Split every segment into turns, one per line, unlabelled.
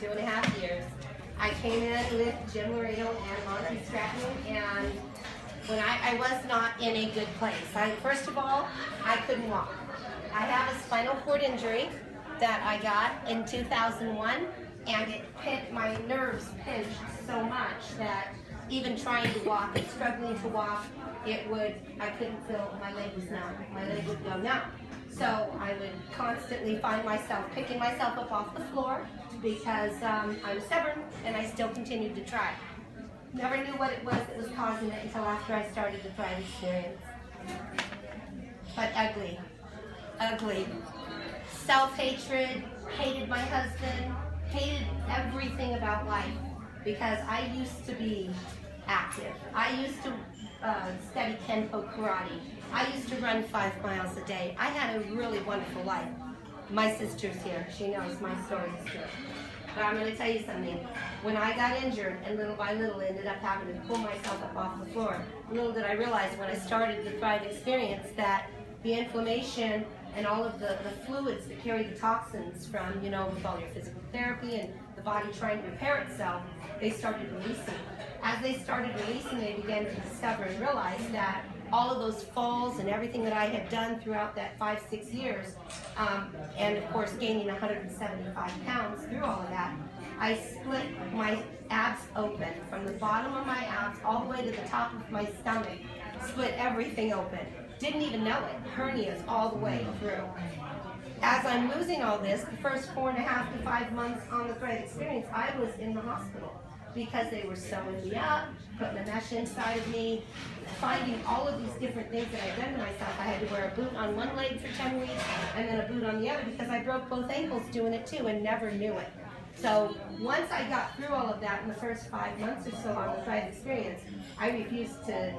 2.5 years. I came in with Jim Laredo and Monty Stratton, and when I was not in a good place. First of all, I couldn't walk. I have a spinal cord injury that I got in 2001, and my nerves pinched so much that even trying to walk and struggling to walk, I couldn't feel, my leg was numb. My leg would go numb. So I would constantly find myself picking myself up off the floor because I was stubborn and I still continued to try. Never knew what it was that was causing it until after I started the Thrive experience. But ugly, ugly. Self-hatred, hated my husband, hated everything about life because I used to be active. I used to study Kenpo karate. I used to run 5 miles a day. I had a really wonderful life. My sister's here. She knows my story is true. But I'm going to tell you something. When I got injured and little by little ended up having to pull myself up off the floor, little did I realize when I started the Thrive experience that the inflammation and all of the fluids that carry the toxins from, with all your physical therapy and the body trying to repair itself, they started releasing. As they started releasing, they began to discover and realize that all of those falls and everything that I had done throughout that 5-6 years, and of course gaining 175 pounds through all of that, I split my abs open from the bottom of my abs all the way to the top of my stomach, split everything open. Didn't even know it. Hernias all the way through. As I'm losing all this, the first 4.5 to 5 months on the Thrive experience, I was in the hospital because they were sewing me up, putting a mesh inside of me, finding all of these different things that I'd done to myself. I had to wear a boot on one leg for 10 weeks and then a boot on the other because I broke both ankles doing it too and never knew it. So once I got through all of that in the first 5 months or so on the Thrive experience, I refused to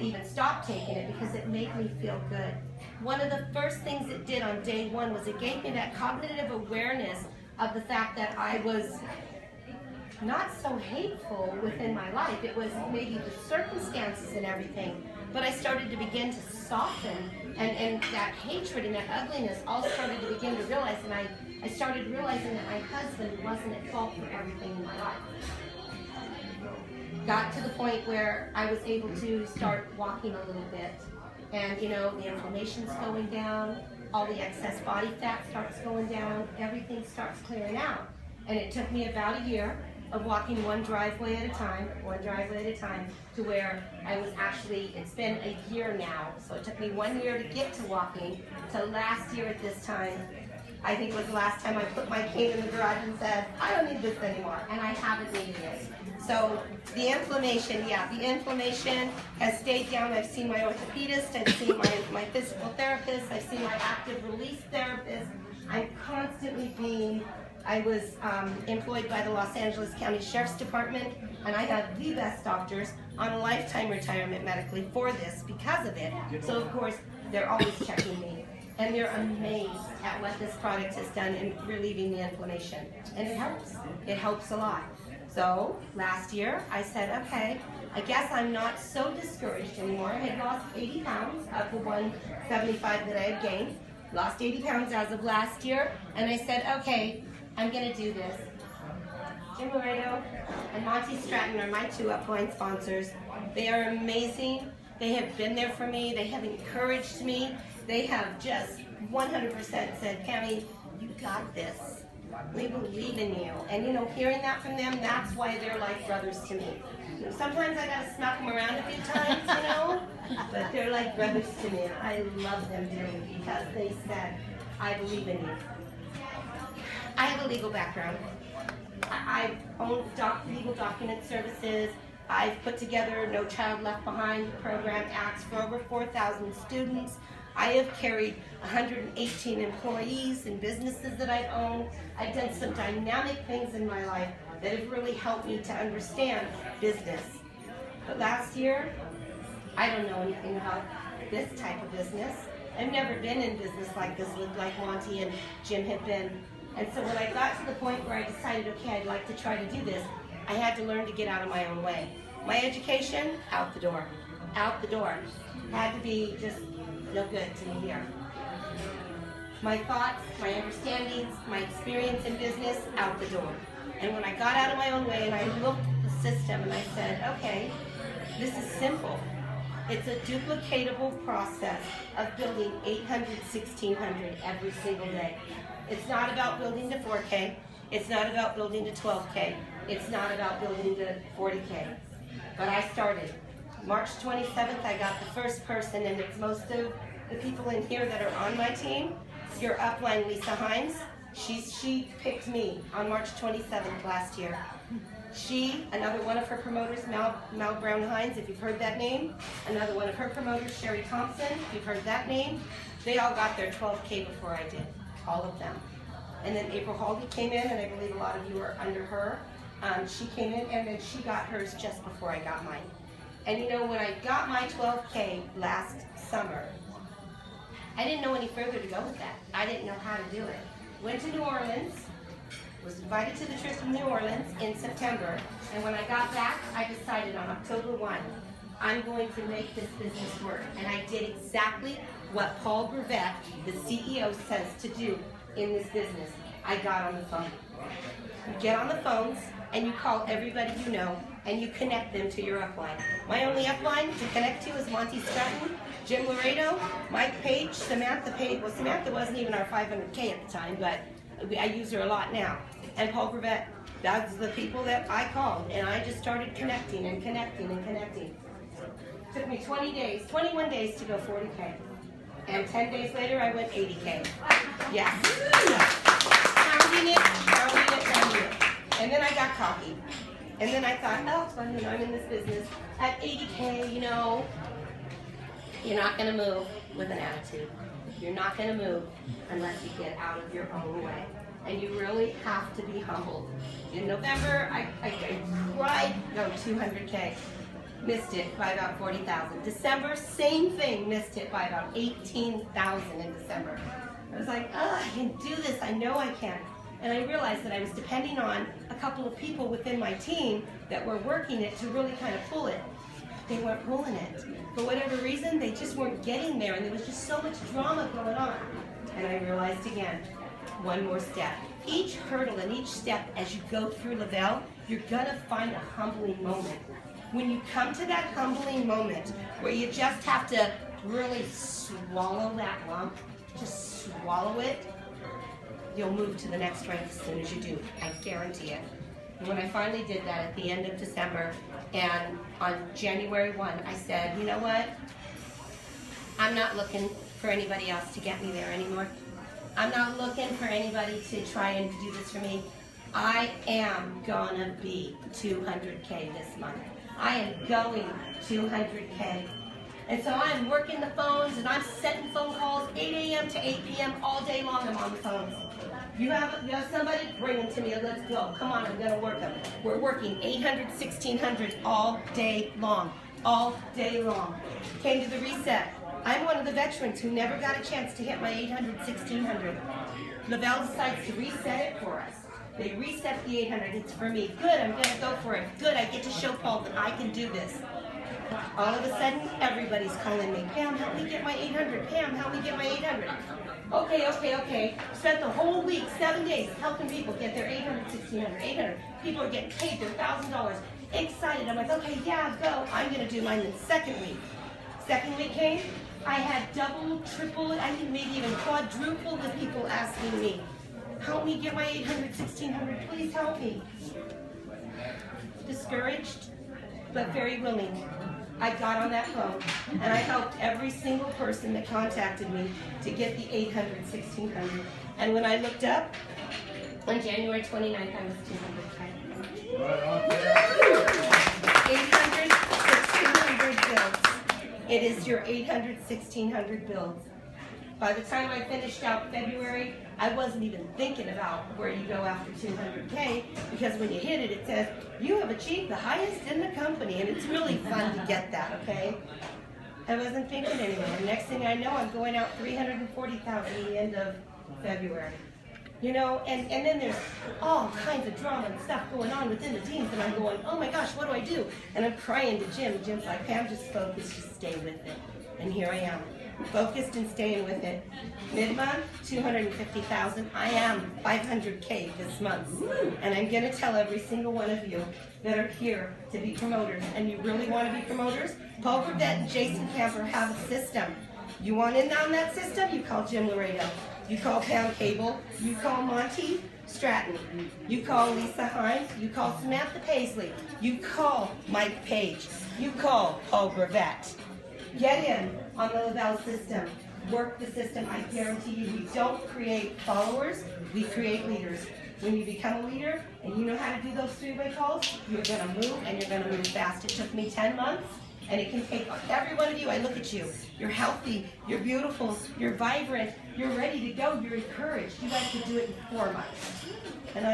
even stop taking it because it made me feel good. One of the first things it did on day one was it gave me that cognitive awareness of the fact that I was not so hateful within my life. It was maybe the circumstances and everything, but I started to begin to soften, and that hatred and that ugliness all started to begin to realize, and I started realizing that my husband wasn't at fault for everything in my life. Got to the point where I was able to start walking a little bit, and the inflammation's going down, all the excess body fat starts going down, everything starts clearing out. And it took me about a year of walking one driveway at a time, to where I was actually, it's been a year now, so it took me 1 year to get to walking. So last year at this time, I think it was the last time I put my cane in the garage and said, I don't need this anymore, and I haven't needed it. So the inflammation has stayed down. I've seen my orthopedist, I've seen my physical therapist, I've seen my active release therapist. I was employed by the Los Angeles County Sheriff's Department, and I have the best doctors on a lifetime retirement medically for this because of it. So of course, they're always checking me. And they're amazed at what this product has done in relieving the inflammation. And it helps. It helps a lot. So last year, I said, okay, I guess I'm not so discouraged anymore. I had lost 80 pounds of the 175 that I had gained. Lost 80 pounds as of last year. And I said, okay, I'm going to do this. Jim Laredo and Monty Stratton are my 2 upline sponsors. They are amazing. They have been there for me. They have encouraged me. They have just 100% said, Pammy, you got this. We believe in you. And hearing that from them, that's why they're like brothers to me. Sometimes I gotta smack them around a few times, but they're like brothers to me. I love them dearly because they said, I believe in you. I have a legal background. I've owned legal document services. I've put together No Child Left Behind program acts for over 4,000 students. I have carried 118 employees and businesses that I've owned. I've done some dynamic things in my life that have really helped me to understand business. But last year, I don't know anything about this type of business. I've never been in business like this, like Monty and Jim had been. And so when I got to the point where I decided, okay, I'd like to try to do this, I had to learn to get out of my own way. My education, out the door. Out the door. Had to be just no good to me here. my thoughts, my understandings, my experience in business out the door. And when I got out of my own way and I looked at the system and I said, okay, this is simple. It's a duplicatable process of building 800, 1600 every single day. It's not about building to 4K. It's not about building to 12K. It's not about building to 40K. But I started. March 27th, I got the first person, and it's most of the people in here that are on my team. Your upline, Lisa Hines, she picked me on March 27th last year. She, another one of her promoters, Mal Brown Hines, if you've heard that name, another one of her promoters, Sherry Thompson, if you've heard that name, they all got their 12K before I did, all of them. And then April Haldy came in, and I believe a lot of you are under her. She came in, and then she got hers just before I got mine. And you know, when I got my 12K last summer, I didn't know any further to go with that. I didn't know how to do it. Went to New Orleans, was invited to the trip to New Orleans in September, and when I got back, I decided on October 1, I'm going to make this business work. And I did exactly what Paul Brevet, the CEO, says to do in this business. I got on the phone. You get on the phones, and you call everybody you know, and you connect them to your upline. My only upline to connect to is Monty Stratton, Jim Laredo, Mike Page, Samantha Page. Well, Samantha wasn't even our 500K at the time, but I use her a lot now. And Paul Brevet. That's the people that I called, and I just started connecting and connecting and connecting. Took me 21 days to go 40K. And 10 days later, I went 80K. Yes. Pounding it. And then I got cocky. And then I thought, oh, it's fine, I'm in this business. At 80K, you know, you're not going to move with an attitude. You're not going to move unless you get out of your own way. And you really have to be humbled. In November, I cried, no, 200K. Missed it by about 40,000. December, same thing, missed it by about 18,000 in December. I was like, oh, I can do this, I know I can. And I realized that I was depending on a couple of people within my team that were working it to really kind of pull it. They weren't pulling it. For whatever reason, they just weren't getting there, and there was just so much drama going on. And I realized again, one more step. Each hurdle and each step as you go through Lavelle, you're gonna find a humbling moment. When you come to that humbling moment where you just have to really swallow that lump, just swallow it, you'll move to the next rank as soon as you do. I guarantee it. And when I finally did that at the end of December, and on January 1, I said, you know what? I'm not looking for anybody else to get me there anymore. I'm not looking for anybody to try and do this for me. I am gonna be 200K this month. I am going 200K. And so I'm working the phones and I'm setting phone calls 8 a.m. to 8 p.m. all day long. I'm on the phones. You have somebody, bring them to me, let's go. Come on, I'm gonna work them. We're working 800, 1600 all day long. All day long. Came to the reset. I'm one of the veterans who never got a chance to hit my 800, 1600. Lavelle decides to reset it for us. They reset the 800. It's for me. Good, I'm going to go for it. Good, I get to show Paul that I can do this. All of a sudden, everybody's calling me. Pam, help me get my 800. Pam, help me get my 800. Okay. Spent the whole week, 7 days, helping people get their 800, 1600, 800. People are getting paid their $1,000. Excited. I'm like, okay, yeah, go. I'm going to do mine in the second week. Second week came. I had double, triple, I think maybe even quadruple the people asking me, help me get my 800, 1600, please help me. Discouraged, but very willing. I got on that phone, and I helped every single person that contacted me to get the 800, 1600. And when I looked up, on January 29th, I was 200K. 800, 1600 builds. It is your 800, 1600 builds. By the time I finished out February, I wasn't even thinking about where you go after 200K, because when you hit it, it says, you have achieved the highest in the company, and it's really fun to get that, okay? I wasn't thinking anymore. Next thing I know, I'm going out 340,000 at the end of February. You know, and then there's all kinds of drama and stuff going on within the teams, and I'm going, oh my gosh, what do I do? And I'm crying to Jim. Jim's like, Pam, just focus, just stay with it. And here I am. focused and staying with it. Mid-month, 250,000. I am 500K this month. And I'm going to tell every single one of you that are here to be promoters, and you really want to be promoters, Paul Gravette and Jason Camper have a system. You want in on that system, you call Jim Laredo. You call Pam Kabel. You call Monty Stratton. You call Lisa Hines. You call Samantha Paisley. You call Mike Page. You call Paul Gravette. Get in on the Lavelle system. Work the system. I guarantee you, we don't create followers, we create leaders. When you become a leader and you know how to do those three-way calls, you're going to move, and you're going to move fast. It took me 10 months, and it can take every one of you. I look at you. You're healthy, you're beautiful, you're vibrant, you're ready to go, you're encouraged. You guys could do it in 4 months. And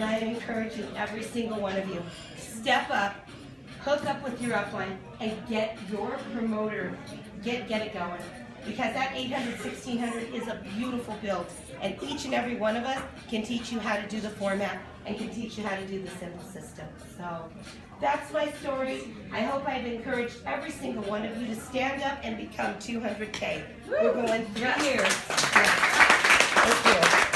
I am encouraging every single one of you. Step up, hook up with your upline, and get your promoter, get it going. Because that 800, 1600 is a beautiful build. And each and every one of us can teach you how to do the format and can teach you how to do the simple system. So that's my story. I hope I've encouraged every single one of you to stand up and become 200K. We're going 3 years. Yeah. Thank you.